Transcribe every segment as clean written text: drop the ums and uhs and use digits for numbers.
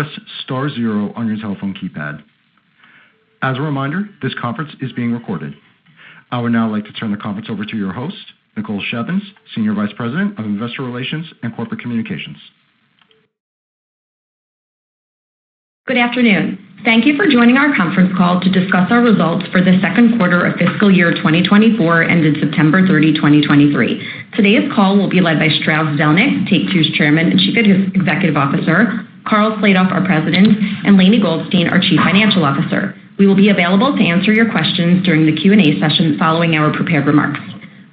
press star 0 on your telephone keypad. As a reminder, this conference is being recorded. I would now like to turn the conference over to your host, Nicole Shevins, Senior Vice President of Investor Relations and Corporate Communications. Good afternoon. Thank you for joining our conference call to discuss our results for the second quarter of fiscal year 2024 ended September 30, 2023. Today's call will be led by Strauss Zelnick, Take-Two's Chairman and Chief Executive Officer, Karl Slatoff, our President, and Lainie Goldstein, our Chief Financial Officer. We will be available to answer your questions during the Q&A session following our prepared remarks.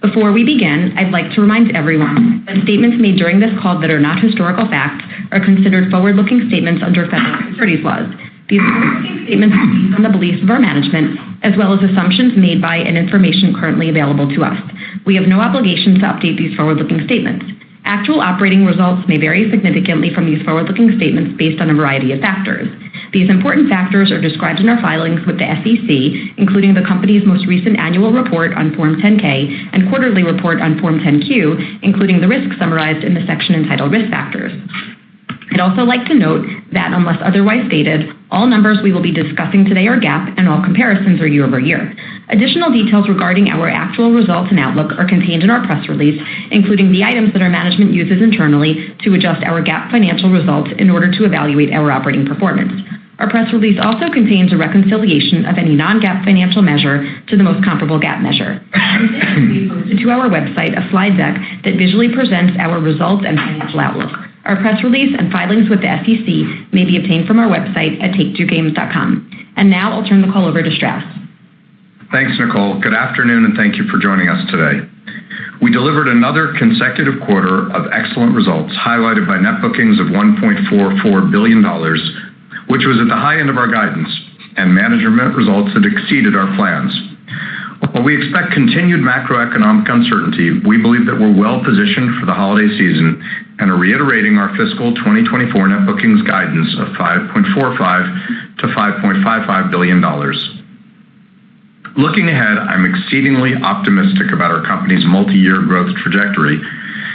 Before we begin, I'd like to remind everyone that statements made during this call that are not historical facts are considered forward-looking statements under federal securities laws. These forward-looking statements are based on the beliefs of our management, as well as assumptions made by and information currently available to us. We have no obligation to update these forward-looking statements. Actual operating results may vary significantly from these forward-looking statements based on a variety of factors. These important factors are described in our filings with the SEC, including the company's most recent annual report on Form 10-K and quarterly report on Form 10-Q, including the risks summarized in the section entitled Risk Factors. I'd also like to note that, unless otherwise stated, all numbers we will be discussing today are GAAP and all comparisons are year-over-year. Additional details regarding our actual results and outlook are contained in our press release, including the items that our management uses internally to adjust our GAAP financial results in order to evaluate our operating performance. Our press release also contains a reconciliation of any non-GAAP financial measure to the most comparable GAAP measure. We posted to our website a slide deck that visually presents our results and financial outlook. Our press release and filings with the SEC may be obtained from our website at TakeTwoGames.com. And now I'll turn the call over to Strauss. Thanks, Nicole. Good afternoon, and thank you for joining us today. We delivered another consecutive quarter of excellent results, highlighted by net bookings of $1.44 billion, which was at the high end of our guidance, and management results that exceeded our plans. While we expect continued macroeconomic uncertainty, we believe that we're well positioned for the holiday season and are reiterating our fiscal 2024 net bookings guidance of $5.45 to $5.55 billion. Looking ahead, I'm exceedingly optimistic about our company's multi-year growth trajectory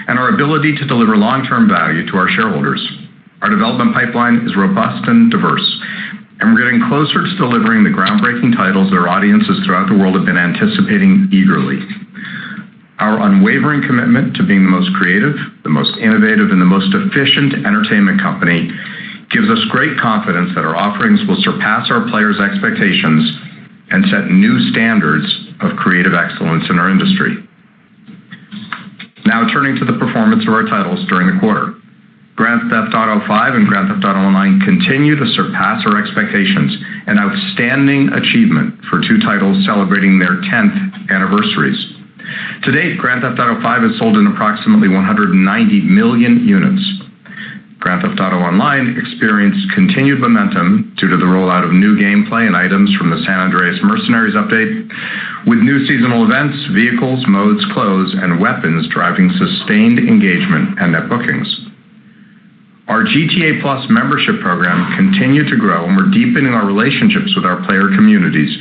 and our ability to deliver long-term value to our shareholders. Our development pipeline is robust and diverse, and we're getting closer to delivering the groundbreaking titles that our audiences throughout the world have been anticipating eagerly. Our unwavering commitment to being the most creative, the most innovative, and the most efficient entertainment company gives us great confidence that our offerings will surpass our players' expectations and set new standards of creative excellence in our industry. Now turning to the performance of our titles during the quarter. Grand Theft Auto V and Grand Theft Auto Online continue to surpass our expectations, an outstanding achievement for two titles celebrating their 10th anniversaries. To date, Grand Theft Auto V has sold in approximately 190 million units. Grand Theft Auto Online experienced continued momentum due to the rollout of new gameplay and items from the San Andreas Mercenaries update, with new seasonal events, vehicles, modes, clothes, and weapons driving sustained engagement and net bookings. Our GTA Plus membership program continued to grow, and we're deepening our relationships with our player communities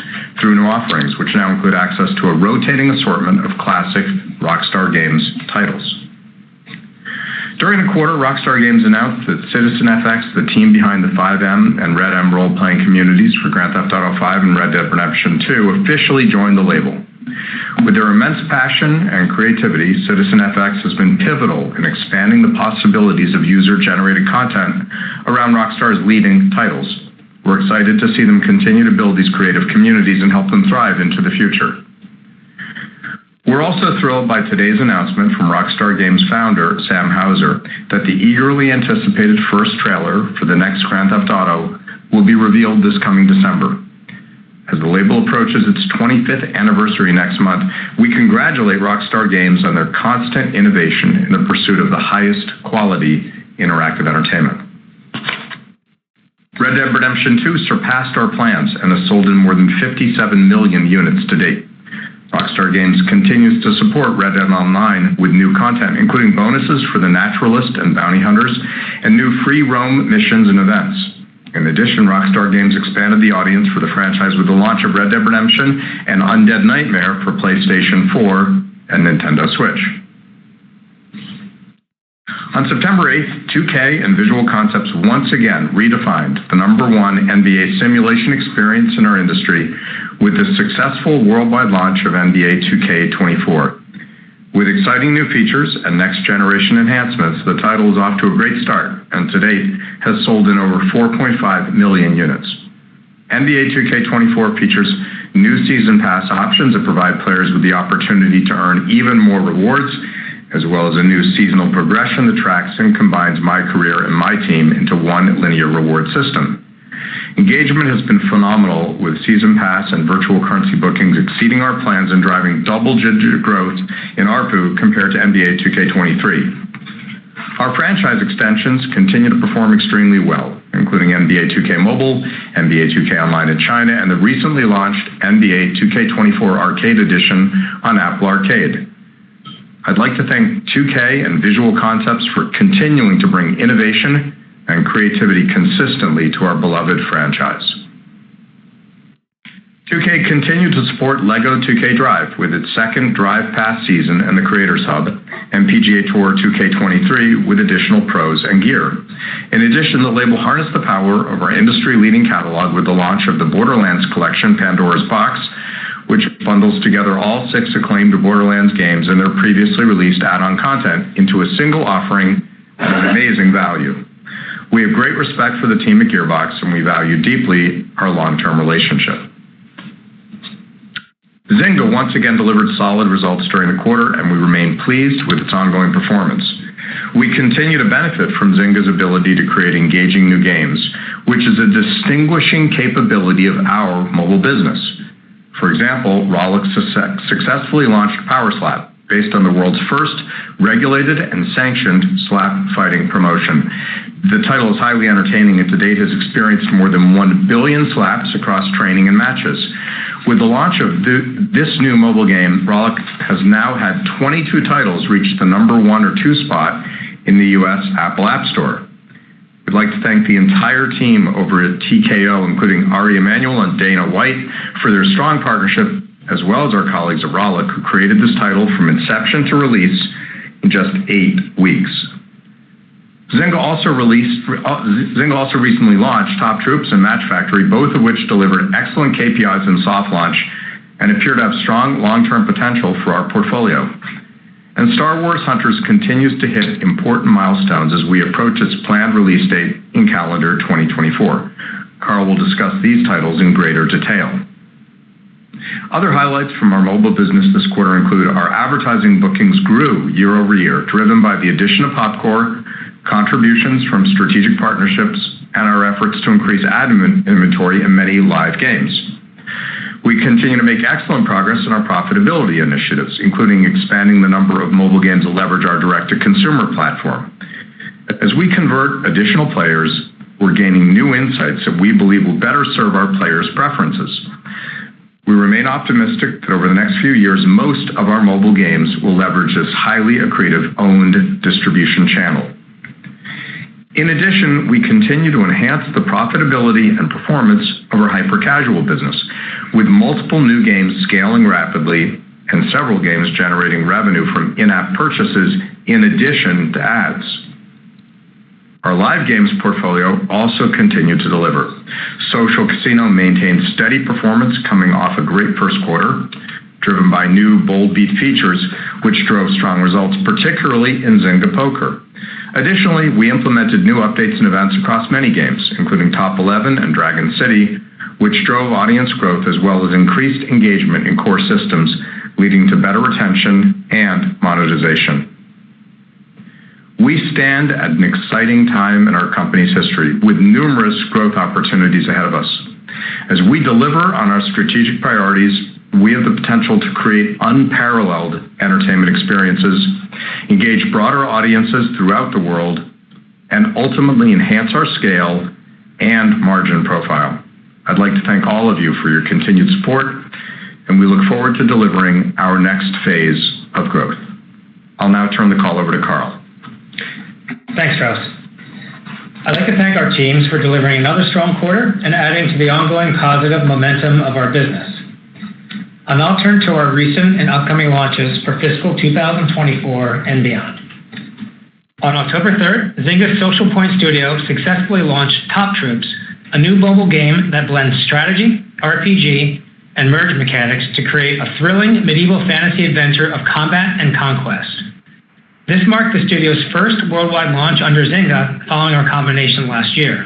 through new offerings, which now include access to a rotating assortment of classic Rockstar Games titles. During the quarter, Rockstar Games announced that CitizenFX, the team behind the 5M and Red M role-playing communities for Grand Theft Auto V and Red Dead Redemption 2, officially joined the label. With their immense passion and creativity, CitizenFX has been pivotal in expanding the possibilities of user-generated content around Rockstar's leading titles. We're excited to see them continue to build these creative communities and help them thrive into the future. We're also thrilled by today's announcement from Rockstar Games founder Sam Houser that the eagerly anticipated first trailer for the next Grand Theft Auto will be revealed this coming December. As the label approaches its 25th anniversary next month, we congratulate Rockstar Games on their constant innovation in the pursuit of the highest quality interactive entertainment. Red Dead Redemption 2 surpassed our plans and has sold in more than 57 million units to date. Rockstar Games continues to support Red Dead Online with new content, including bonuses for the Naturalist and Bounty Hunters, and new free roam missions and events. In addition, Rockstar Games expanded the audience for the franchise with the launch of Red Dead Redemption and Undead Nightmare for PlayStation 4 and Nintendo Switch. On September 8th, 2K and Visual Concepts once again redefined the #1 NBA simulation experience in our industry with the successful worldwide launch of NBA 2K24. With exciting new features and next-generation enhancements, the title is off to a great start and to date has sold in over 4.5 million units. NBA 2K24 features new season pass options that provide players with the opportunity to earn even more rewards, as well as a new seasonal progression that tracks and combines my career and my team into one linear reward system. Engagement has been phenomenal, with season pass and virtual currency bookings exceeding our plans and driving double-digit growth in ARPU compared to NBA 2K23. Our franchise extensions continue to perform extremely well, including NBA 2K Mobile, NBA 2K Online in China, and the recently launched NBA 2K24 Arcade Edition on Apple Arcade. I'd like to thank 2K and Visual Concepts for continuing to bring innovation and creativity consistently to our beloved franchise. 2K continued to support LEGO 2K Drive with its second Drive Pass season and the Creators Hub, and PGA Tour 2K23 with additional pros and gear. In addition, the label harnessed the power of our industry-leading catalog with the launch of the Borderlands collection, Pandora's Box, which bundles together all 6 acclaimed Borderlands games and their previously released add-on content into a single offering at an amazing value. We have great respect for the team at Gearbox, and we value deeply our long-term relationship. Zynga once again delivered solid results during the quarter, and we remain pleased with its ongoing performance. We continue to benefit from Zynga's ability to create engaging new games, which is a distinguishing capability of our mobile business. For example, Rollic successfully launched Power Slap, based on the world's first regulated and sanctioned slap fighting promotion. The title is highly entertaining and to date has experienced more than 1 billion slaps across training and matches. With the launch of this new mobile game, Rollic has now had 22 titles reach the #1 or 2 spot in the US Apple App Store. We'd like to thank the entire team over at TKO, including Ari Emanuel and Dana White, for their strong partnership, as well as our colleagues at Rollic, who created this title from inception to release in just 8 weeks. Zynga also recently launched Top Troops and Match Factory, both of which delivered excellent KPIs in soft launch and appear to have strong long-term potential for our portfolio. And Star Wars Hunters continues to hit important milestones as we approach its planned release date in calendar 2024. Carl will discuss these titles in greater detail. Other highlights from our mobile business this quarter include our advertising bookings grew year over year, driven by the addition of Popcore, contributions from strategic partnerships, and our efforts to increase ad inventory in many live games. We continue to make excellent progress in our profitability initiatives, including expanding the number of mobile games that leverage our direct-to-consumer platform. As we convert additional players, we're gaining new insights that we believe will better serve our players' preferences. We remain optimistic that over the next few years, most of our mobile games will leverage this highly accretive owned distribution channel. In addition, we continue to enhance the profitability and performance of our hyper-casual business, with multiple new games scaling rapidly and several games generating revenue from in-app purchases in addition to ads. Our live games portfolio also continued to deliver. Social Casino maintained steady performance coming off a great first quarter, driven by new bold beat features, which drove strong results, particularly in Zynga Poker. Additionally, we implemented new updates and events across many games, including Top 11 and Dragon City, which drove audience growth as well as increased engagement in core systems, leading to better retention and monetization. We stand at an exciting time in our company's history, with numerous growth opportunities ahead of us. As we deliver on our strategic priorities, we have the potential to create unparalleled entertainment experiences, engage broader audiences throughout the world, and ultimately enhance our scale and margin profile. I'd like to thank all of you for your continued support, and we look forward to delivering our next phase of growth. I'll now turn the call over to Carl. Thanks, Strauss. I'd like to thank our teams for delivering another strong quarter and adding to the ongoing positive momentum of our business. I'll now turn to our recent and upcoming launches for fiscal 2024 and beyond. On October 3rd, Zynga's Social Point Studio successfully launched Top Troops, a new mobile game that blends strategy, RPG, and merge mechanics to create a thrilling medieval fantasy adventure of combat and conquest. This marked the studio's first worldwide launch under Zynga following our combination last year.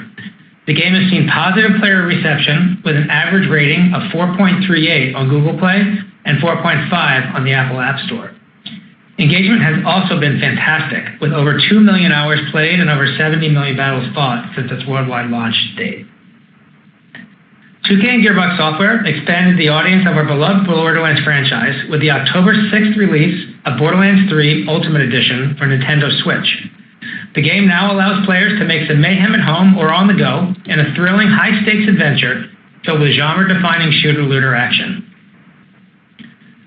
The game has seen positive player reception with an average rating of 4.38 on Google Play and 4.5 on the Apple App Store. Engagement has also been fantastic, with over 2 million hours played and over 70 million battles fought since its worldwide launch date. 2K and Gearbox Software expanded the audience of our beloved Borderlands franchise with the October 6th release of Borderlands 3 Ultimate Edition for Nintendo Switch. The game now allows players to make some mayhem at home or on the go in a thrilling high-stakes adventure filled with genre-defining shooter-looter action.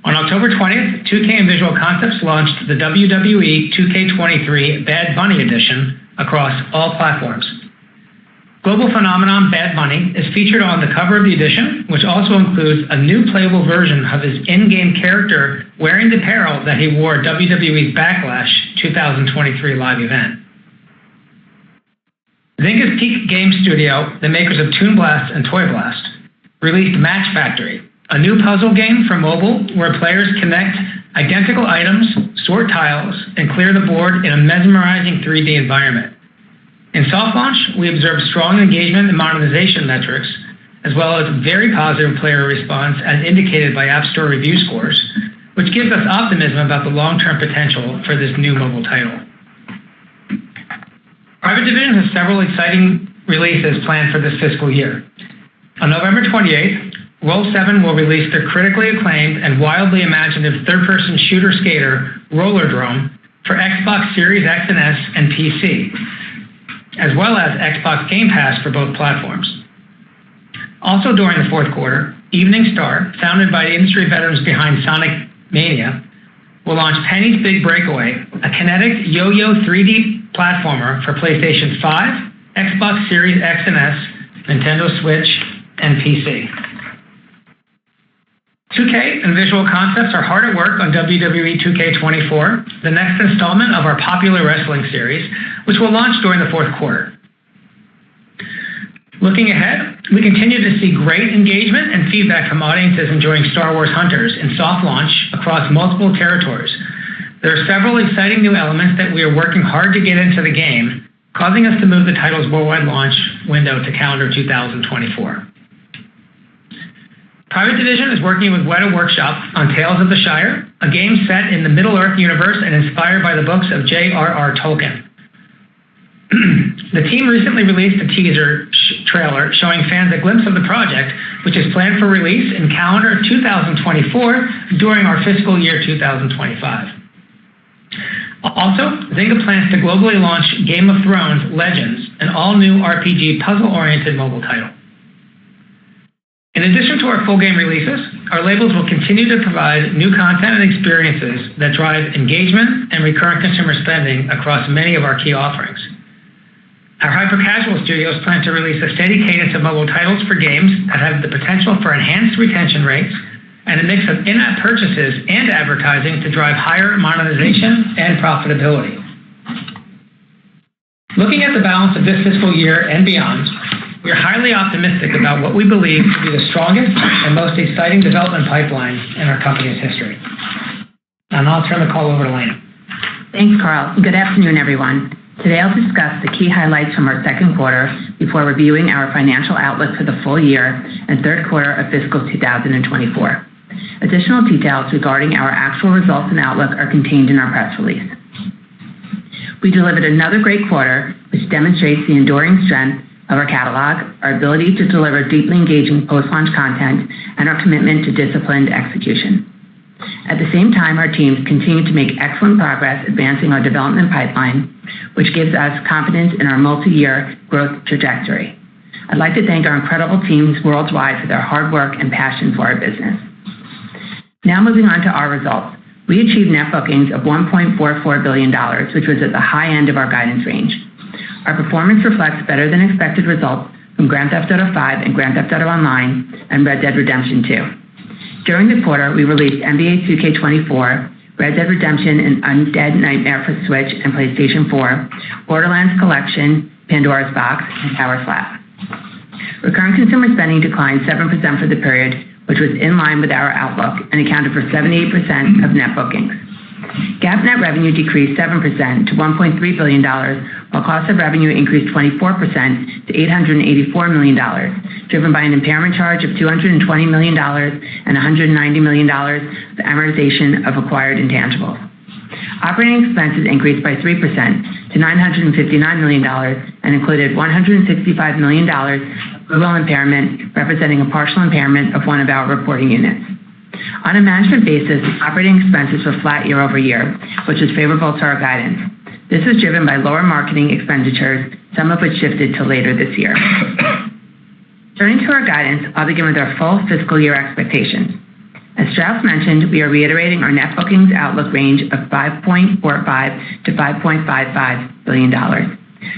On October 20th, 2K and Visual Concepts launched the WWE 2K23 Bad Bunny Edition across all platforms. Global phenomenon Bad Bunny is featured on the cover of the edition, which also includes a new playable version of his in-game character wearing the apparel that he wore at WWE's Backlash 2023 live event. Zynga's Peak Game Studio, the makers of Toon Blast and Toy Blast, released Match Factory, a new puzzle game for mobile where players connect identical items, sort tiles, and clear the board in a mesmerizing 3D environment. In soft launch, we observed strong engagement and monetization metrics, as well as very positive player response as indicated by App Store review scores, which gives us optimism about the long-term potential for this new mobile title. Private Division has several exciting releases planned for this fiscal year. On November 28th, Roll7 will release their critically acclaimed and wildly imaginative third-person shooter skater, Rollerdrome, for Xbox Series X and S and PC, as well as Xbox Game Pass for both platforms. Also during the fourth quarter, Evening Star, founded by the industry veterans behind Sonic Mania, will launch Penny's Big Breakaway, a kinetic yo-yo 3D platformer for PlayStation 5, Xbox Series X and S, Nintendo Switch, and PC. 2K and Visual Concepts are hard at work on WWE 2K24, the next installment of our popular wrestling series, which will launch during the fourth quarter. Looking ahead, we continue to see great engagement and feedback from audiences enjoying Star Wars Hunters in soft launch across multiple territories. There are several exciting new elements that we are working hard to get into the game, causing us to move the title's worldwide launch window to calendar 2024. Private Division is working with Weta Workshop on Tales of the Shire, a game set in the Middle-earth universe and inspired by the books of J.R.R. Tolkien. The team recently released a teaser trailer showing fans a glimpse of the project, which is planned for release in calendar 2024 during our fiscal year 2025. Also, Zynga plans to globally launch Game of Thrones Legends, an all-new RPG puzzle-oriented mobile title. In addition to our full game releases, our labels will continue to provide new content and experiences that drive engagement and recurrent consumer spending across many of our key offerings. Our hyper-casual studios plan to release a steady cadence of mobile titles for games that have the potential for enhanced retention rates and a mix of in-app purchases and advertising to drive higher monetization and profitability. Looking at the balance of this fiscal year and beyond, we are highly optimistic about what we believe to be the strongest and most exciting development pipeline in our company's history. And I'll turn the call over to Lena. Thanks, Carl. Good afternoon, everyone. Today I'll discuss the key highlights from our second quarter before reviewing our financial outlook for the full year and third quarter of fiscal 2024. Additional details regarding our actual results and outlook are contained in our press release. We delivered another great quarter, which demonstrates the enduring strength of our catalog, our ability to deliver deeply engaging post-launch content, and our commitment to disciplined execution. At the same time, our teams continue to make excellent progress advancing our development pipeline, which gives us confidence in our multi-year growth trajectory. I'd like to thank our incredible teams worldwide for their hard work and passion for our business. Now moving on to our results. We achieved net bookings of $1.44 billion, which was at the high end of our guidance range. Our performance reflects better than expected results from Grand Theft Auto 5 and Grand Theft Auto Online and Red Dead Redemption 2. During the quarter, we released NBA 2K24, Red Dead Redemption and Undead Nightmare for Switch and PlayStation 4, Borderlands Collection, Pandora's Box, and Tower Flat. Recurrent consumer spending declined 7% for the period, which was in line with our outlook and accounted for 78% of net bookings. GAAP net revenue decreased 7% to $1.3 billion, while cost of revenue increased 24% to $884 million, driven by an impairment charge of $220 million and $190 million of amortization of acquired intangibles. Operating expenses increased by 3% to $959 million and included $165 million of goodwill impairment, representing a partial impairment of one of our reporting units. On a management basis, operating expenses were flat year over year, which is favorable to our guidance. This was driven by lower marketing expenditures, some of which shifted to later this year. Turning to our guidance, I'll begin with our full fiscal year expectations. As Strauss mentioned, we are reiterating our net bookings outlook range of $5.45 to $5.55 billion.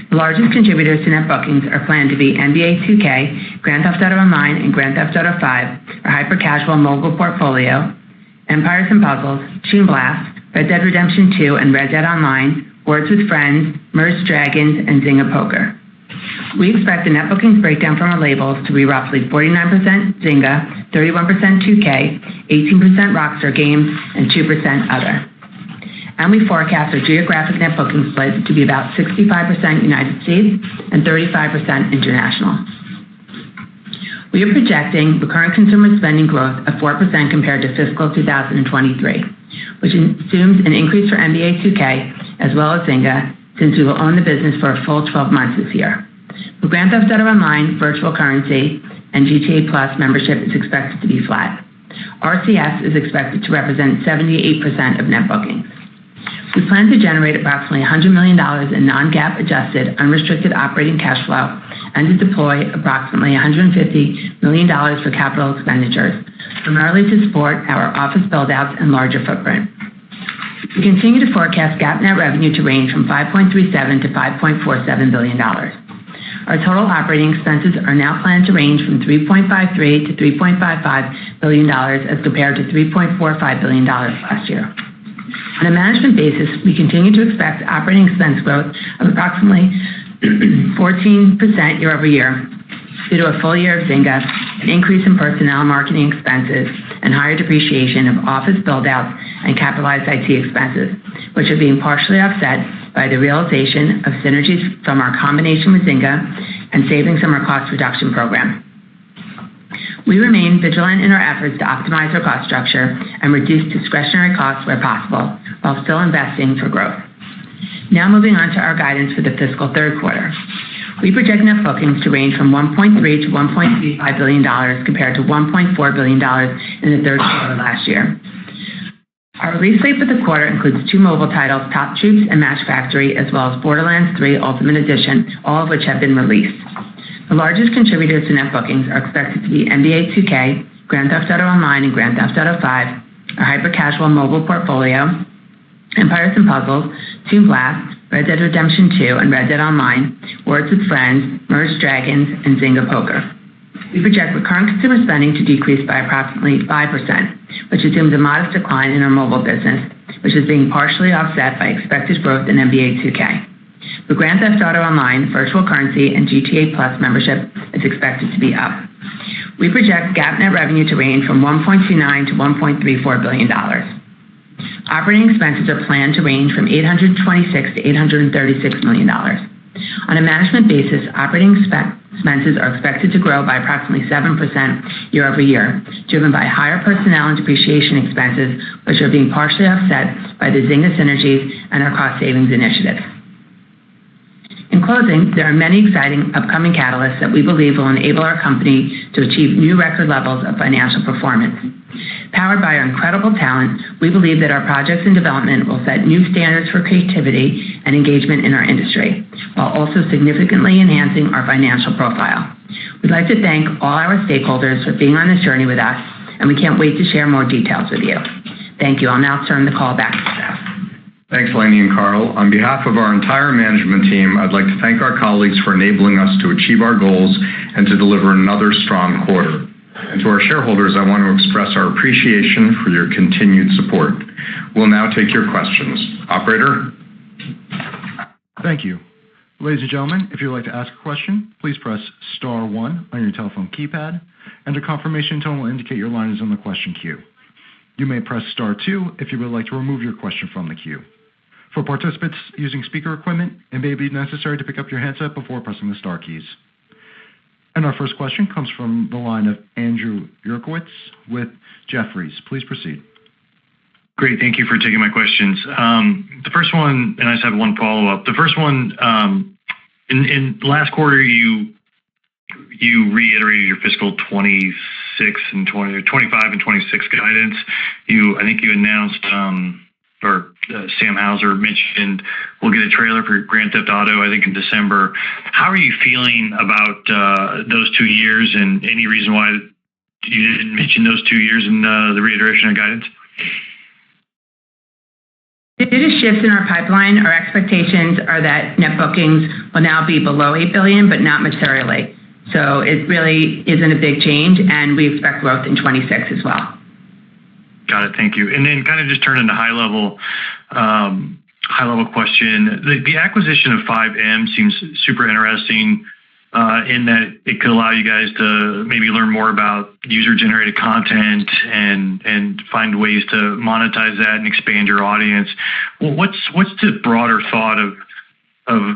The largest contributors to net bookings are planned to be NBA 2K, Grand Theft Auto Online, and Grand Theft Auto 5, our hyper-casual mobile portfolio, Empires & Puzzles, Toon Blast, Red Dead Redemption 2 and Red Dead Online, Words with Friends, Merged Dragons, and Zynga Poker. We expect the net bookings breakdown from our labels to be roughly 49% Zynga, 31% 2K, 18% Rockstar Games, and 2% other. And we forecast our geographic net booking split to be about 65% United States and 35% international. We are projecting recurrent consumer spending growth of 4% compared to fiscal 2023, which assumes an increase for NBA 2K as well as Zynga, since we will own the business for a full 12 months this year. For Grand Theft Auto Online, virtual currency, and GTA Plus membership is expected to be flat. RCS is expected to represent 78% of net bookings. We plan to generate approximately $100 million in non-GAAP adjusted unrestricted operating cash flow and to deploy approximately $150 million for capital expenditures, primarily to support our office build-outs and larger footprint. We continue to forecast GAAP net revenue to range from $5.37 to $5.47 billion. Our total operating expenses are now planned to range from $3.53 to $3.55 billion as compared to $3.45 billion last year. On a management basis, we continue to expect operating expense growth of approximately 14% year over year due to a full year of Zynga, an increase in personnel marketing expenses, and higher depreciation of office build-outs and capitalized IT expenses, which are being partially offset by the realization of synergies from our combination with Zynga and savings from our cost reduction program. We remain vigilant in our efforts to optimize our cost structure and reduce discretionary costs where possible, while still investing for growth. Now moving on to our guidance for the fiscal third quarter. We project net bookings to range from $1.3 to $1.35 billion compared to $1.4 billion in the third quarter last year. Our release slate for the quarter includes two mobile titles, Top Troops and Match Factory, as well as Borderlands 3 Ultimate Edition, all of which have been released. The largest contributors to net bookings are expected to be NBA 2K, Grand Theft Auto Online, and Grand Theft Auto 5, our hyper-casual mobile portfolio, Empires & Puzzles, Toon Blast, Red Dead Redemption 2 and Red Dead Online, Words with Friends, Merged Dragons, and Zynga Poker. We project recurrent consumer spending to decrease by approximately 5%, which assumes a modest decline in our mobile business, which is being partially offset by expected growth in NBA 2K. For Grand Theft Auto Online, virtual currency, and GTA Plus membership is expected to be up. We project GAAP net revenue to range from $1.29 to $1.34 billion. Operating expenses are planned to range from $826 to $836 million. On a management basis, operating expenses are expected to grow by approximately 7% year over year, driven by higher personnel and depreciation expenses, which are being partially offset by the Zynga synergies and our cost savings initiatives. In closing, there are many exciting upcoming catalysts that we believe will enable our company to achieve new record levels of financial performance. Powered by our incredible talent, we believe that our projects in development will set new standards for creativity and engagement in our industry, while also significantly enhancing our financial profile. We'd like to thank all our stakeholders for being on this journey with us, and we can't wait to share more details with you. Thank you. I'll now turn the call back to Strauss. Thanks, Lainey and Carl. On behalf of our entire management team, I'd like to thank our colleagues for enabling us to achieve our goals and to deliver another strong quarter. And to our shareholders, I want to express our appreciation for your continued support. We'll now take your questions. Operator? Thank you. Ladies and gentlemen, if you'd like to ask a question, please press star 1 on your telephone keypad, and a confirmation tone will indicate your line is in the question queue. You may press star 2 if you would like to remove your question from the queue. For participants using speaker equipment, it may be necessary to pick up your handset before pressing the star keys. And our first question comes from the line of Andrew Yerkowitz with Jefferies. Please proceed. Great. Thank you for taking my questions. The first one, and I just have one follow-up. The first one, in last quarter, you reiterated your fiscal 26 and 25 and 26 guidance. I think you announced, Sam Hauser mentioned we'll get a trailer for Grand Theft Auto, I think, in December. How are you feeling about those 2 years, and any reason why you didn't mention those 2 years in the reiteration of guidance? Due to shifts in our pipeline, our expectations are that net bookings will now be below $8 billion, but not materially. So it really isn't a big change, and we expect growth in 26 as well. Got it. Thank you. And then kind of just turn into high level question. The acquisition of 5M seems super interesting in that it could allow you guys to maybe learn more about user-generated content and find ways to monetize that and expand your audience. Well, what's the broader thought of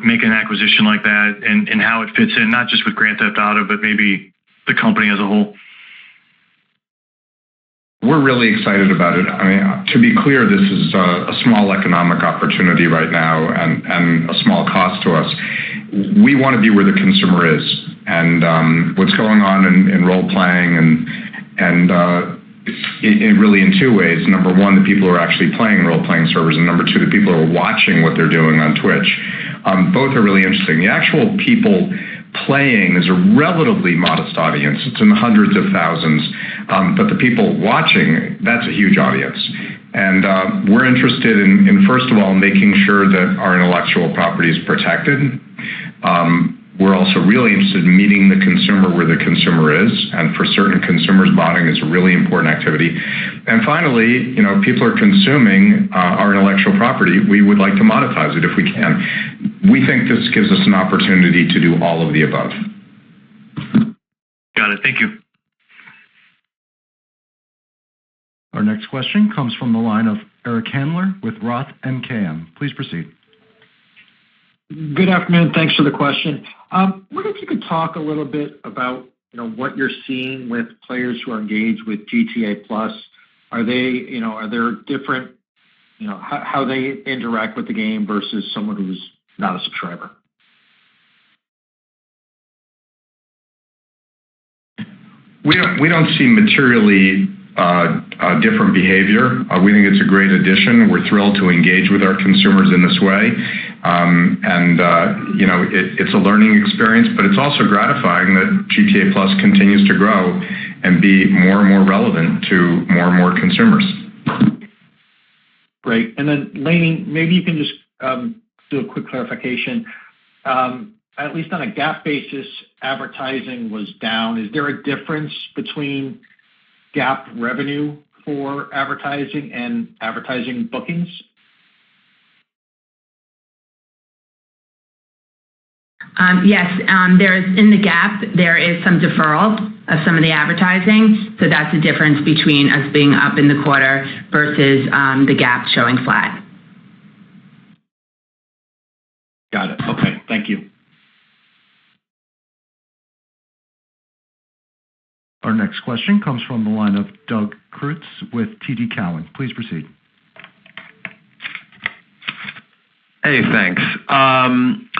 making an acquisition like that and how it fits in, not just with Grand Theft Auto, but maybe the company as a whole? We're really excited about it. I mean, to be clear, this is a small economic opportunity right now and a small cost to us. We want to be where the consumer is. And what's going on in role-playing and really in 2 ways. Number 1, the people who are actually playing role-playing servers, and number 2, the people who are watching what they're doing on Twitch. Both are really interesting. The actual people playing is a relatively modest audience. It's in the hundreds of thousands. But the people watching, that's a huge audience. And we're interested in, first of all, making sure that our intellectual property is protected. We're also really interested in meeting the consumer where the consumer is. And for certain consumers, botting is a really important activity. And finally, people are consuming our intellectual property. We would like to monetize it if we can. We think this gives us an opportunity to do all of the above. Got it. Thank you. Our next question comes from the line of Eric Handler with Roth MKM. Please proceed. Good afternoon. Thanks for the question. Wonder if you could talk a little bit about what you're seeing with players who are engaged with GTA Plus. Are there different how they interact with the game versus someone who's not a subscriber? We don't see materially different behavior. We think it's a great addition. We're thrilled to engage with our consumers in this way. It's a learning experience, but it's also gratifying that GTA Plus continues to grow and be more and more relevant to more and more consumers. Great. And then, Lainey, maybe you can just do a quick clarification. At least on a GAAP basis, advertising was down. Is there a difference between GAAP revenue for advertising and advertising bookings? Yes, there is in the GAAP, there is some deferral of some of the advertising. So that's the difference between us being up in the quarter versus the GAAP showing flat. Got it. Okay. Thank you. Our next question comes from the line of Doug Creutz with TD Cowen. Please proceed. Hey, thanks.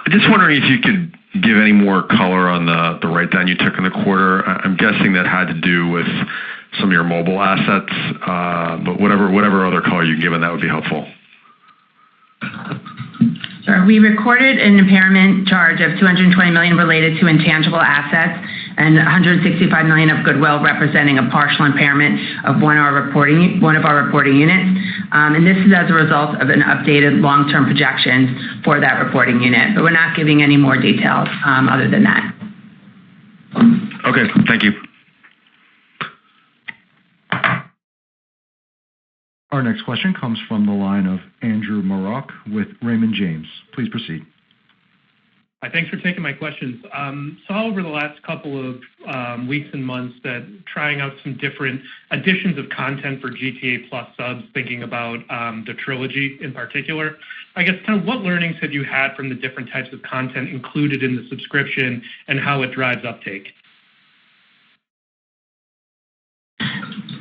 Just wondering if you could give any more color on the write-down you took in the quarter. I'm guessing that had to do with some of your mobile assets, but whatever other color you can give on that would be helpful. Sure. We recorded an impairment charge of $220 million related to intangible assets and $165 million of goodwill, representing a partial impairment of one of our reporting units. And this is as a result of an updated long-term projections for that reporting unit. But we're not giving any more details other than that. Okay. Thank you. Our next question comes from the line of Andrew Marok with Raymond James. Please proceed. Hi, thanks for taking my questions. Saw over the last couple of weeks and months that trying out some different additions of content for GTA Plus subs, thinking about the trilogy in particular. I guess kind of what learnings have you had from the different types of content included in the subscription and how it drives uptake?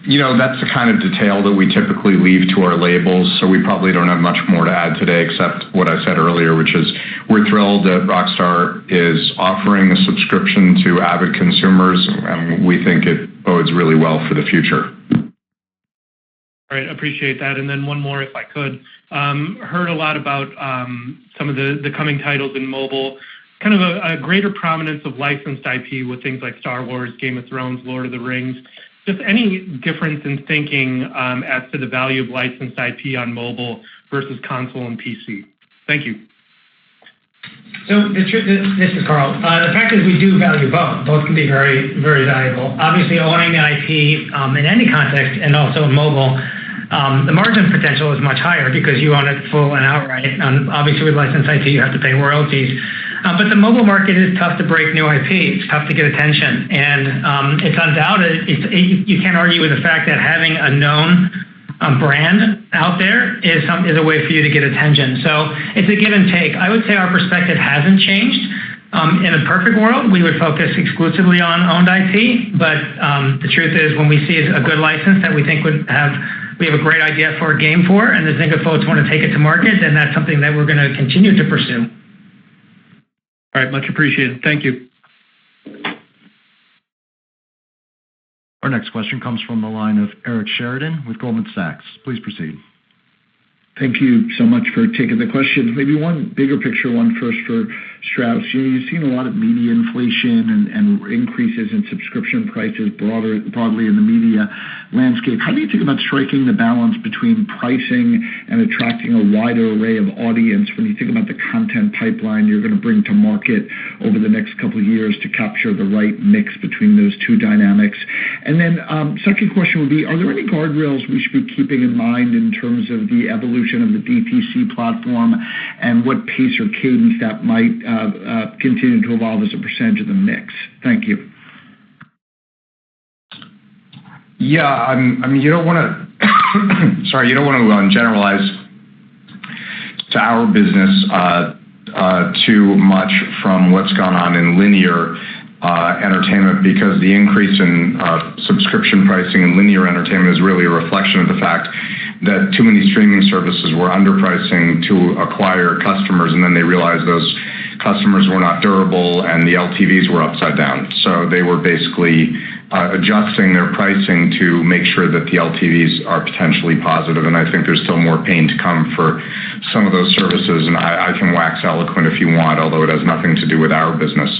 That's the kind of detail that we typically leave to our labels, so we probably don't have much more to add today except what I said earlier, which is we're thrilled that Rockstar is offering a subscription to avid consumers, and we think it bodes really well for the future. All right, appreciate that. And then one more, if I could. Heard a lot about some of the coming titles in mobile, kind of a greater prominence of licensed IP with things like Star Wars, Game of Thrones, Lord of the Rings. Just any difference in thinking as to the value of licensed IP on mobile versus console and PC? Thank you. So this is Carl. The fact is we do value both. Both can be very, very valuable. Obviously, owning the IP in any context and also in mobile, the margin potential is much higher because you own it full and outright. Obviously, with licensed IP, you have to pay royalties. But the mobile market is tough to break new IP. It's tough to get attention. And it's undoubted. You can't argue with the fact that having a known brand out there is a way for you to get attention. So it's a give and take. I would say our perspective hasn't changed. In a perfect world, we would focus exclusively on owned IP. But the truth is when we see a good license that we think we have a great idea for a game for, and the Zynga folks want to take it to market, then that's something that we're going to continue to pursue. All right, much appreciated. Thank you. Our next question comes from the line of Eric Sheridan with Goldman Sachs. Please proceed. Thank you so much for taking the question. Maybe one bigger picture one first for Strauss. You've seen a lot of media inflation and increases in subscription prices broadly in the media landscape. How do you think about striking the balance between pricing and attracting a wider array of audience when you think about the content pipeline you're going to bring to market over the next couple of years to capture the right mix between those two dynamics? And then second question would be, are there any guardrails we should be keeping in mind in terms of the evolution of the DTC platform and what pace or cadence that might continue to evolve as a percentage of the mix? Thank you. Yeah, I mean, you don't want to generalize to our business too much from what's gone on in linear entertainment, because the increase in subscription pricing in linear entertainment is really a reflection of the fact that too many streaming services were underpricing to acquire customers, and then they realized those customers were not durable and the LTVs were upside down. So they were basically adjusting their pricing to make sure that the LTVs are potentially positive, and I think there's still more pain to come for some of those services, and I can wax eloquent if you want, although it has nothing to do with our business.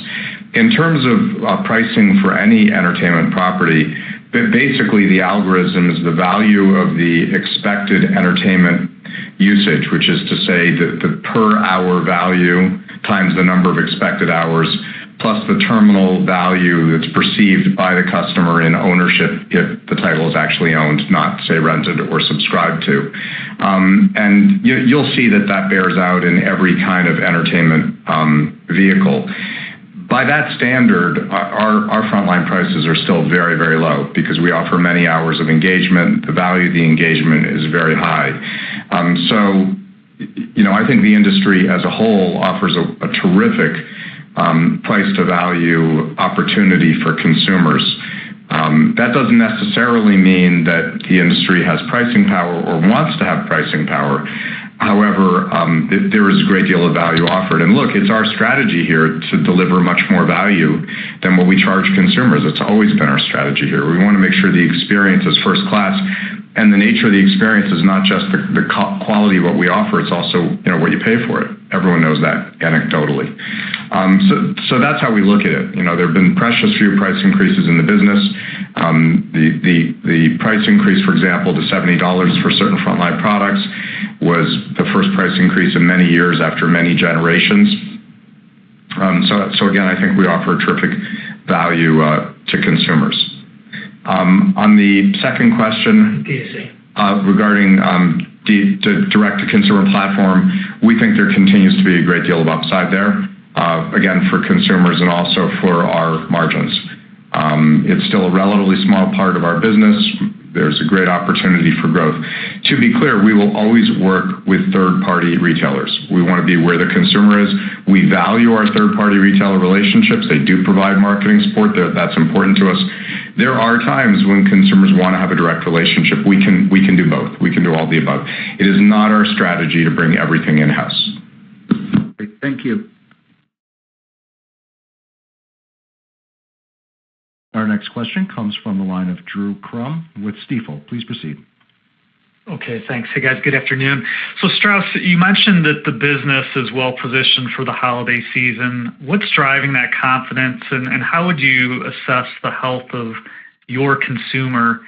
In terms of pricing for any entertainment property, basically the algorithm is the value of the expected entertainment usage, which is to say that the per hour value times the number of expected hours plus the terminal value that's perceived by the customer in ownership if the title is actually owned, not, say, rented or subscribed to. And you'll see that bears out in every kind of entertainment vehicle. By that standard, our frontline prices are still very, very low because we offer many hours of engagement. The value of the engagement is very high. I think the industry as a whole offers a terrific price to value opportunity for consumers. That doesn't necessarily mean that the industry has pricing power or wants to have pricing power. However, there is a great deal of value offered. And look, it's our strategy here to deliver much more value than what we charge consumers. It's always been our strategy here. We want to make sure the experience is first class. And the nature of the experience is not just the quality of what we offer, it's also what you pay for it. Everyone knows that anecdotally. So that's how we look at it. There have been precious few price increases in the business. The price increase, for example, to $70 for certain frontline products was the first price increase in many years after many generations. So again, I think we offer a terrific value to consumers. On the second question, Regarding the direct-to-consumer platform, we think there continues to be a great deal of upside there, again, for consumers and also for our margins. It's still a relatively small part of our business. There's a great opportunity for growth. To be clear, we will always work with third-party retailers. We want to be where the consumer is. We value our third-party retailer relationships. They do provide marketing support. That's important to us. There are times when consumers want to have a direct relationship. We can do both. We can do all the above. It is not our strategy to bring everything in-house. Great. Thank you. Our next question comes from the line of Drew Crum with Stifel. Please proceed. Okay, thanks. Hey, guys, good afternoon. So, Strauss, you mentioned that the business is well positioned for the holiday season. What's driving that confidence, and how would you assess the health of your consumer?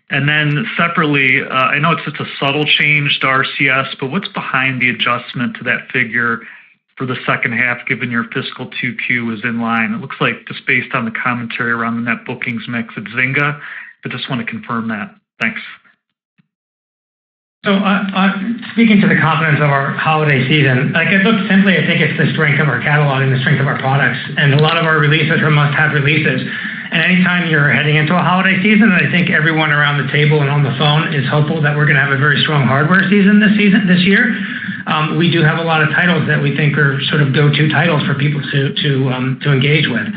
And then separately, I know it's just a subtle change to RCS, but what's behind the adjustment to that figure for the second half, given your fiscal 2Q is in line? It looks like, just based on the commentary around the net bookings mix at Zynga, but just want to confirm that. Thanks. So, speaking to the confidence of our holiday season, I think it's the strength of our catalog and the strength of our products, and a lot of our releases are must-have releases. And anytime you're heading into a holiday season, I think everyone around the table and on the phone is hopeful that we're going to have a very strong hardware season this year. We do have a lot of titles that we think are sort of go-to titles for people to engage with.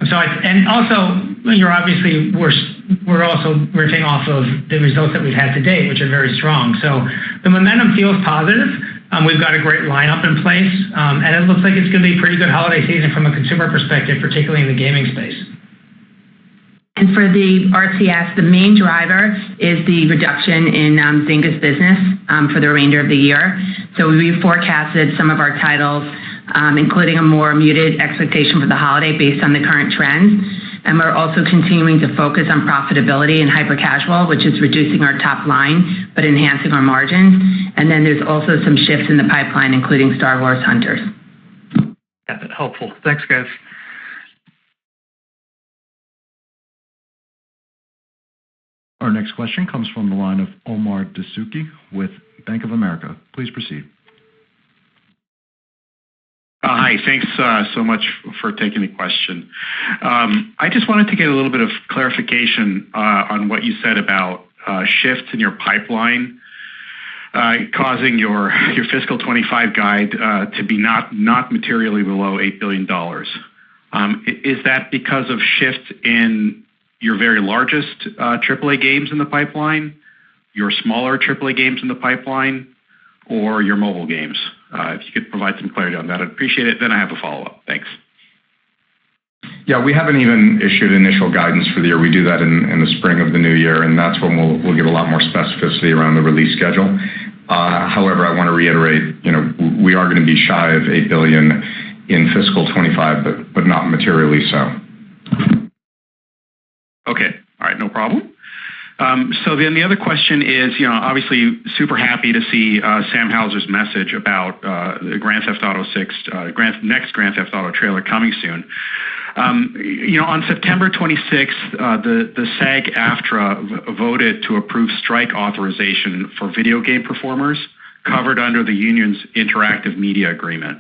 So, we're also riffing off of the results that we've had to date, which are very strong. So the momentum feels positive. We've got a great lineup in place, and it looks like it's going to be a pretty good holiday season from a consumer perspective, particularly in the gaming space. And for the RCS, the main driver is the reduction in Zynga's business for the remainder of the year. So we forecasted some of our titles, including a more muted expectation for the holiday based on the current trends. And we're also continuing to focus on profitability and hyper-casual, which is reducing our top line, but enhancing our margins. And then there's also some shifts in the pipeline, including Star Wars Hunters. Yeah, helpful. Thanks, guys. Our next question comes from the line of Omar Dessouky with Bank of America. Please proceed. Hi, thanks so much for taking the question. I just wanted to get a little bit of clarification on what you said about shifts in your pipeline causing your fiscal 25 guide to be not materially below $8 billion. Is that because of shifts in your very largest AAA games in the pipeline, your smaller AAA games in the pipeline, or your mobile games? If you could provide some clarity on that, I'd appreciate it. Then I have a follow-up. Thanks. Yeah, we haven't even issued initial guidance for the year. We do that in the spring of the new year, and that's when we'll give a lot more specificity around the release schedule. However, I want to reiterate, we are going to be shy of $8 billion in fiscal 25, but not materially so. Okay. All right. No problem. So then the other question is, obviously super happy to see Sam Houser's message about the Grand Theft Auto 6, next Grand Theft Auto trailer coming soon. On September 26th, the SAG-AFTRA voted to approve strike authorization for video game performers covered under the union's interactive media agreement.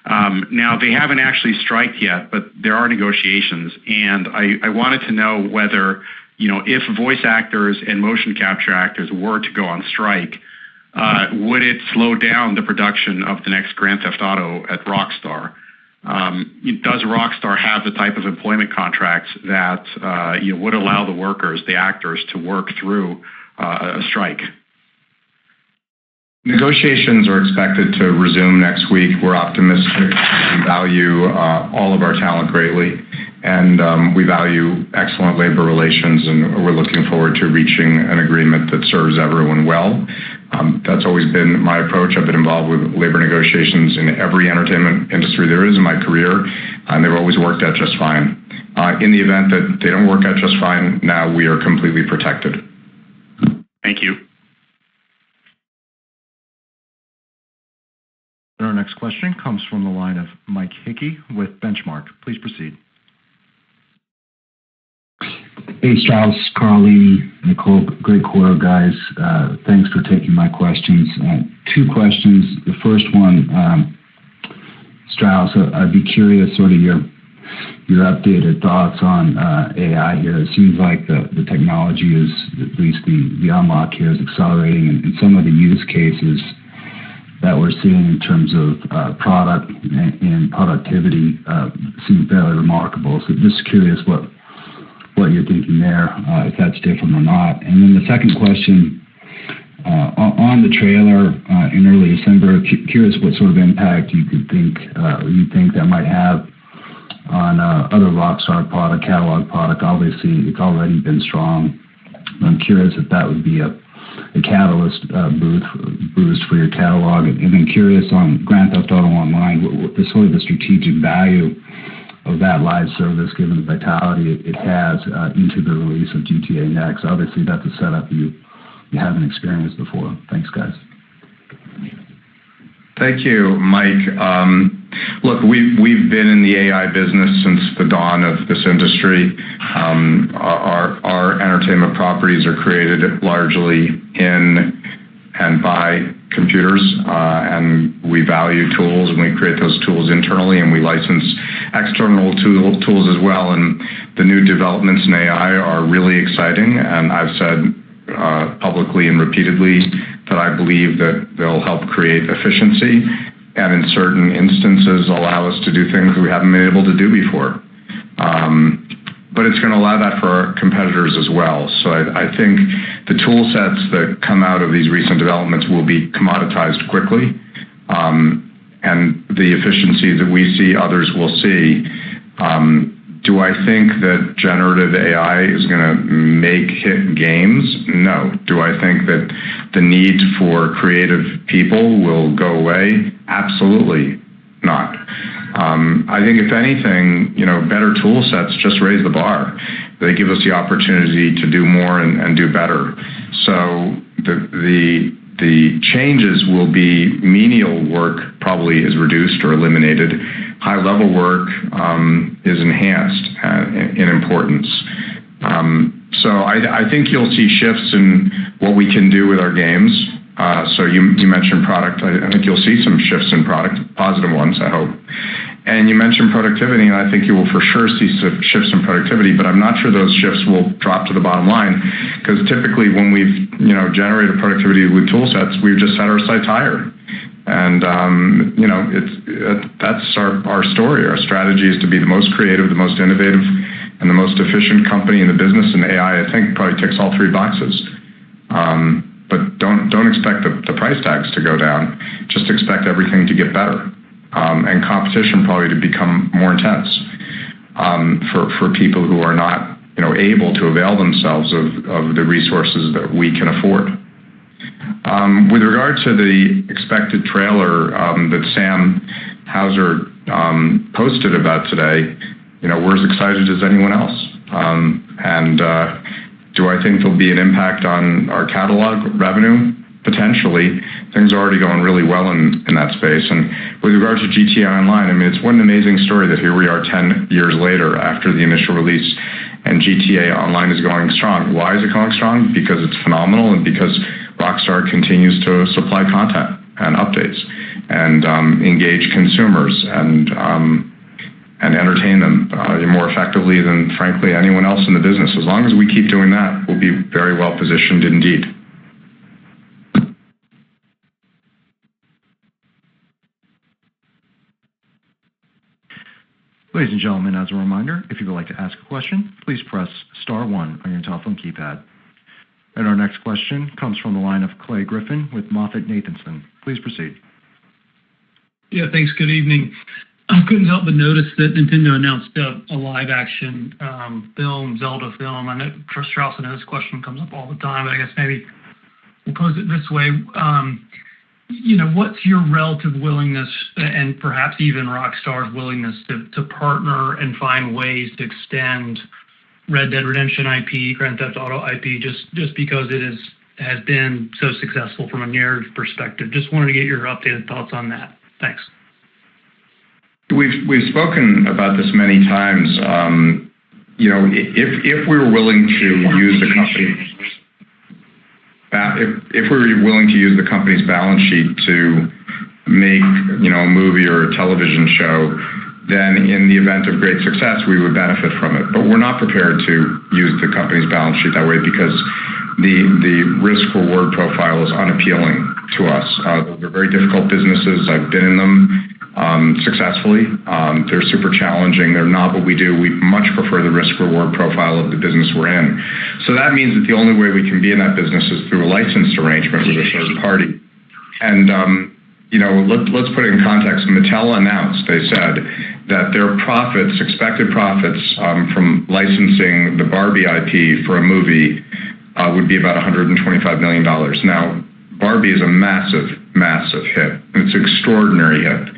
Now, they haven't actually striked yet, but there are negotiations, and I wanted to know whether, if voice actors and motion capture actors were to go on strike, would it slow down the production of the next Grand Theft Auto at Rockstar? Does Rockstar have the type of employment contracts that would allow the workers, the actors, to work through a strike? Negotiations are expected to resume next week. We're optimistic. We value all of our talent greatly, and we value excellent labor relations, and we're looking forward to reaching an agreement that serves everyone well. That's always been my approach. I've been involved with labor negotiations in every entertainment industry there is in my career, and they've always worked out just fine. In the event that they don't work out just fine, now we are completely protected. Thank you. Our next question comes from the line of Mike Hickey with Benchmark. Please proceed. Hey, Strauss, Carlini, Nicole, great quarter, guys. Thanks for taking my questions. Two questions. The first one, Strauss, I'd be curious sort of your updated thoughts on AI here. It seems like the technology is, at least the unlock here, is accelerating, and some of the use cases that we're seeing in terms of product and productivity seem fairly remarkable. So just curious what you're thinking there, if that's different or not. And then the second question, on the trailer in early December, curious what sort of impact you think that might have on other Rockstar catalog product. Obviously, it's already been strong. I'm curious if that would be a catalyst boost for your catalog. And then curious on Grand Theft Auto Online, what the sort of the strategic value of that live service, given the vitality it has into the release of GTA Next. Obviously, that's a setup you haven't experienced before. Thanks, guys. Thank you, Mike. Look, we've been in the AI business since the dawn of this industry. Our entertainment properties are created largely in and by computers, and we value tools, and we create those tools internally, and we license external tools as well. And the new developments in AI are really exciting, and I've said publicly and repeatedly that I believe that they'll help create efficiency and in certain instances allow us to do things we haven't been able to do before. But it's going to allow that for our competitors as well. So I think the tool sets that come out of these recent developments will be commoditized quickly, and the efficiency that we see, others will see. Do I think that generative AI is going to make hit games? No. Do I think that the need for creative people will go away? Absolutely not. I think if anything, better tool sets just raise the bar. They give us the opportunity to do more and do better. So the changes will be menial work probably is reduced or eliminated. High level work is enhanced in importance. So I think you'll see shifts in what we can do with our games. So you mentioned product. I think you'll see some shifts in product, positive ones, I hope. And you mentioned productivity, and I think you will for sure see some shifts in productivity, but I'm not sure those shifts will drop to the bottom line, because typically when we've generated productivity with tool sets, we've just set our sights higher. And that's our story. Our strategy is to be the most creative, the most innovative, and the most efficient company in the business, and AI, I think, probably ticks all three boxes. But don't expect the price tags to go down. Just expect everything to get better, and competition probably to become more intense for people who are not able to avail themselves of the resources that we can afford. With regard to the expected trailer that Sam Houser posted about today, we're as excited as anyone else. Do I think there'll be an impact on our catalog revenue? Potentially. Things are already going really well in that space. And with regard to GTA Online, it's what an amazing story that here we are 10 years later after the initial release, and GTA Online is going strong. Why is it going strong? Because it's phenomenal, and because Rockstar continues to supply content and updates and engage consumers and entertain them more effectively than, frankly, anyone else in the business. As long as we keep doing that, we'll be very well positioned indeed. Ladies and gentlemen, as a reminder, if you would like to ask a question, please press star 1 on your telephone keypad. And our next question comes from the line of Clay Griffin with MoffettNathanson. Please proceed. Yeah, thanks. Good evening. I couldn't help but notice that Nintendo announced a live-action film, Zelda film. I know Strauss, I know this question comes up all the time, but I guess maybe we'll pose it this way. What's your relative willingness, and perhaps even Rockstar's willingness, to partner and find ways to extend Red Dead Redemption IP, Grand Theft Auto IP, just because it has been so successful from a narrative perspective? Just wanted to get your updated thoughts on that. Thanks. We've spoken about this many times. if we were willing to use the company's balance sheet to make, a movie or a television show, then in the event of great success, we would benefit from it. But we're not prepared to use the company's balance sheet that way because the risk-reward profile is unappealing to us. They're very difficult businesses. I've been in them successfully. They're super challenging. They're not what we do. We much prefer the risk-reward profile of the business we're in. So that means that the only way we can be in that business is through a licensed arrangement with a third party. And let's put it in context. Mattel announced, they said, that their expected profits from licensing the Barbie IP for a movie would be about $125 million. Now, Barbie is a massive, massive hit. It's an extraordinary hit.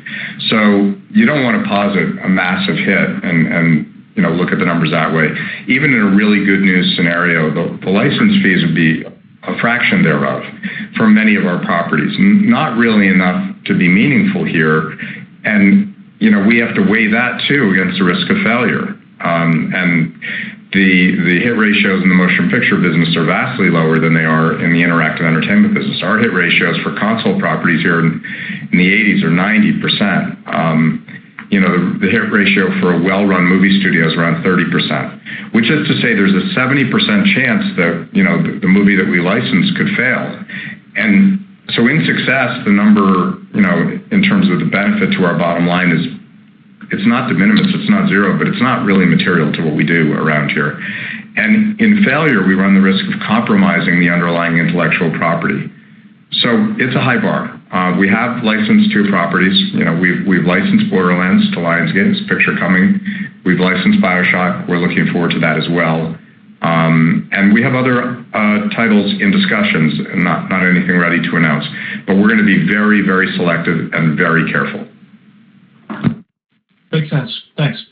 So you don't want to posit a massive hit and look at the numbers that way. Even in a really good news scenario, the license fees would be a fraction thereof for many of our properties. Not really enough to be meaningful here. And we have to weigh that too against the risk of failure. And the hit ratios in the motion picture business are vastly lower than they are in the interactive entertainment business. Our hit ratios for console properties here in the 80s are 90%. The hit ratio for a well-run movie studio is around 30%, which is to say there's a 70% chance that, the movie that we license could fail. And so in success, the number, in terms of the benefit to our bottom line it's not de minimis, it's not zero, but it's not really material to what we do around here. And in failure, we run the risk of compromising the underlying intellectual property. So it's a high bar. We have licensed 2 properties. We've licensed Borderlands to Lionsgate, it's a picture coming. We've licensed BioShock. We're looking forward to that as well. And we have other titles in discussions, and not anything ready to announce. But we're going to be very, very selective and very careful. Makes sense. Thanks.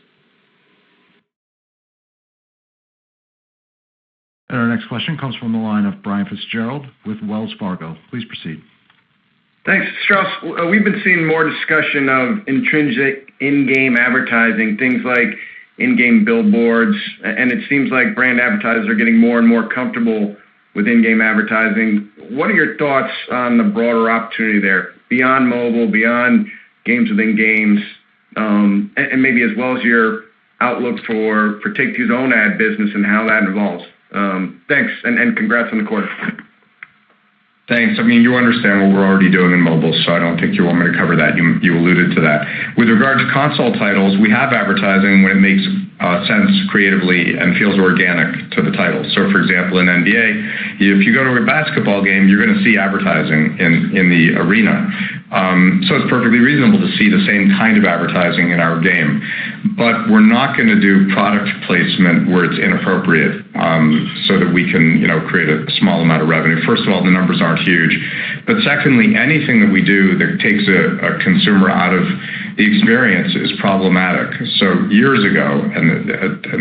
And our next question comes from the line of Brian Fitzgerald with Wells Fargo. Please proceed. Thanks, Strauss. We've been seeing more discussion of intrinsic in-game advertising, things like in-game billboards, and it seems like brand advertisers are getting more and more comfortable with in-game advertising. What are your thoughts on the broader opportunity there, beyond mobile, beyond games within games, and maybe as well as your outlook for TakeTwo's own ad business and how that evolves? Thanks, and congrats on the quarter. Thanks. You understand what we're already doing in mobile, so I don't think you want me to cover that. You alluded to that. With regard to console titles, we have advertising when it makes sense creatively and feels organic to the title. So, for example, in NBA, if you go to a basketball game, you're going to see advertising in the arena. So it's perfectly reasonable to see the same kind of advertising in our game. But we're not going to do product placement where it's inappropriate so that we can create a small amount of revenue. First of all, the numbers aren't huge. But secondly, anything that we do that takes a consumer out of the experience is problematic. So years ago, and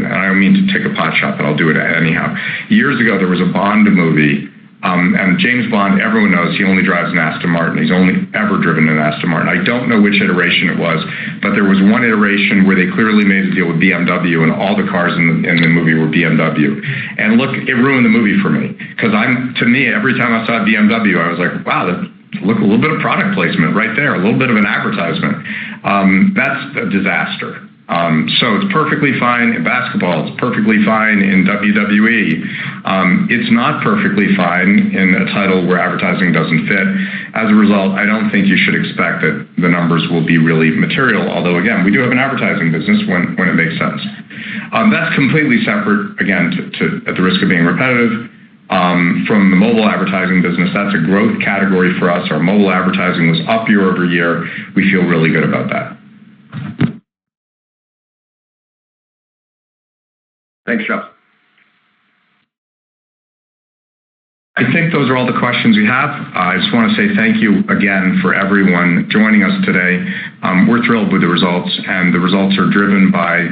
I don't mean to take a pot shot, but I'll do it anyhow. Years ago, there was a Bond movie, and James Bond, everyone knows he only drives an Aston Martin. He's only ever driven an Aston Martin. I don't know which iteration it was, but there was one iteration where they clearly made a deal with BMW, and all the cars in the movie were BMW. And look, it ruined the movie for me, because to me, every time I saw BMW, I was like, wow, look, a little bit of product placement right there, a little bit of an advertisement. That's a disaster. So it's perfectly fine in basketball. It's perfectly fine in WWE. It's not perfectly fine in a title where advertising doesn't fit. As a result, I don't think you should expect that the numbers will be really material, although, again, we do have an advertising business when it makes sense. That's completely separate, again, at the risk of being repetitive, from the mobile advertising business. That's a growth category for us. Our mobile advertising was up year over year. We feel really good about that. Thanks, Joe. I think those are all the questions we have. I just want to say thank you again for everyone joining us today. We're thrilled with the results, and the results are driven by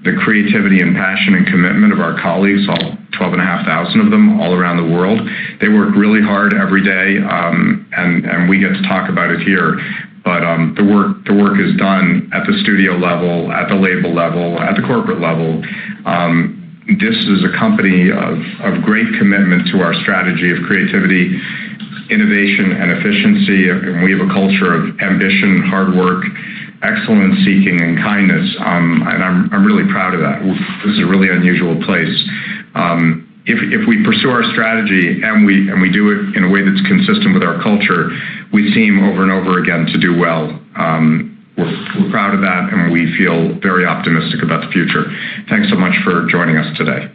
the creativity and passion and commitment of our colleagues, all 12,500 of them all around the world. They work really hard every day, and we get to talk about it here. but the work is done at the studio level, at the label level, at the corporate level. This is a company of great commitment to our strategy of creativity, innovation, and efficiency, and we have a culture of ambition, hard work, excellence seeking, and kindness, and I'm really proud of that. This is a really unusual place. If we pursue our strategy and we do it in a way that's consistent with our culture, we seem over and over again to do well. We're proud of that, and we feel very optimistic about the future. Thanks so much for joining us today.